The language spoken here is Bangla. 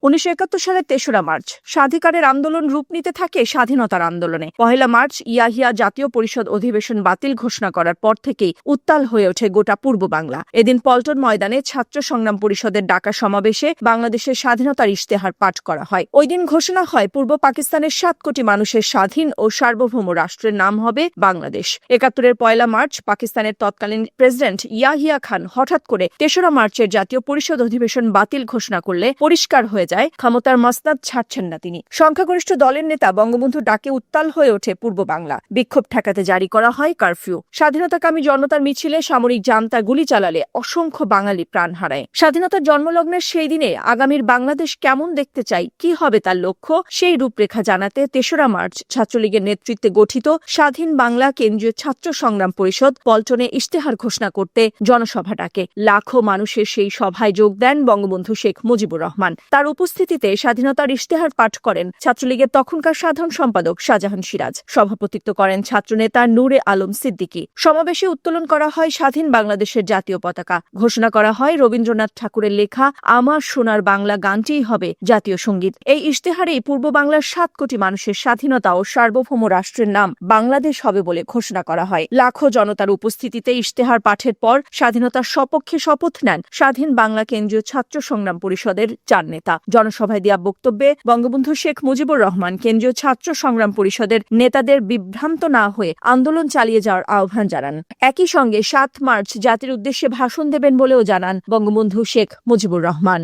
1971 সালের ৩রা মার্চ স্বাধিকারের আন্দোলন রূপ নিতে থাকে স্বাধীনতার আন্দোলনে। ১ মার্চ ইয়াহিয়া জাতীয় পরিষদ অধিবেশন বাতিল ঘোষণা করার পর থেকেই উত্তাল হয়ে ওঠে গোটা পূর্ব বাংলা। এদিন পল্টন ময়দানে ছাত্র সংগ্রাম পরিষদের ডাকা সমাবেশে বাংলাদেশের স্বাধীনতার ইশতেহার পাঠ করা হয়। ওই দিন ঘোষণা হয় পূর্ব পাকিস্তানের ৭ কোটি মানুষের স্বাধীন ও সার্বভৌম রাষ্ট্রের নাম হবে বাংলাদেশ। ৭১-এর ১ মার্চ পাকিস্তানের তৎকালীন প্রেসিডেন্ট ইয়াহিয়া খান হঠাৎ করে ৩রা মার্চের জাতীয় পরিষদ অধিবেশন বাতিল ঘোষণা করলে পরিষ্কার হয়ে যায় ক্ষমতার মসনদ ছাড়ছেন না তিনি। সংখ্যাগরিষ্ঠ দলের নেতা বঙ্গবন্ধু ডাকে উত্তাল হয়ে ওঠে পূর্ব বাংলা। বিক্ষোভ ঠেকাতে জারি করা হয় কারফিউ। স্বাধীনতাকামী জনতার মিছিলে সামরিক জান্তা গুলি চালালে অসংখ্য বাঙালি প্রাণ হারায়। স্বাধীনতার জন্মলগ্নের সেই দিনে আগামীর বাংলাদেশ কেমন দেখতে চাই, কি হবে তার লক্ষ্য, সেই রূপরেখা জানাতে ৩রা মার্চ ছাত্রলীগের নেতৃত্বে গঠিত স্বাধীন বাংলা কেন্দ্রীয় ছাত্র সংগ্রাম পরিষদ পল্টনে ইশতেহার ঘোষণা করতে জনসভা ডাকে। লাখো মানুষের সেই সভায় যোগ দেন বঙ্গবন্ধু শেখ মুজিবুর রহমান। তার উপস্থিতিতে স্বাধীনতার ইশতেহার পাঠ করেন ছাত্রলীগের তখনকার সাধারণ সম্পাদক শাহজাহান সিরাজ। সভাপতিত্ব করেন ছাত্রনেতা নূরে আলম সিদ্দিকী। সমাবেশে উত্তোলন করা হয় স্বাধীন বাংলাদেশের জাতীয় পতাকা। ঘোষণা করা হয় রবীন্দ্রনাথ ঠাকুরের লেখা আমার সোনার বাংলা গানটিই হবে জাতীয় সঙ্গীত। এই ইশতেহারেই পূর্ব বাংলার ৭ কোটি মানুষের স্বাধীনতা ও সার্বভৌম রাষ্ট্রের নাম বাংলাদেশ হবে বলে ঘোষণা করা হয়। লাখো জনতার উপস্থিতিতে ইশতেহার পাঠের পর স্বাধীনতার সপক্ষে শপথ নেন স্বাধীন বাংলা কেন্দ্রীয় ছাত্র সংগ্রাম পরিষদের ৪ নেতা। জনসভায় দেয়া বক্তব্যে বঙ্গবন্ধু শেখ মুজিবুর রহমান কেন্দ্রীয় ছাত্র সংগ্রাম পরিষদের নেতাদের বিভ্রান্ত না হয়ে আন্দোলন চালিয়ে যাওয়ার আহ্বান জানান। একই সঙ্গে ৭ মার্চ জাতির উদ্দেশ্যে ভাষণ দেবেন বলেও জানান বঙ্গবন্ধু শেখ মুজিবুর রহমান।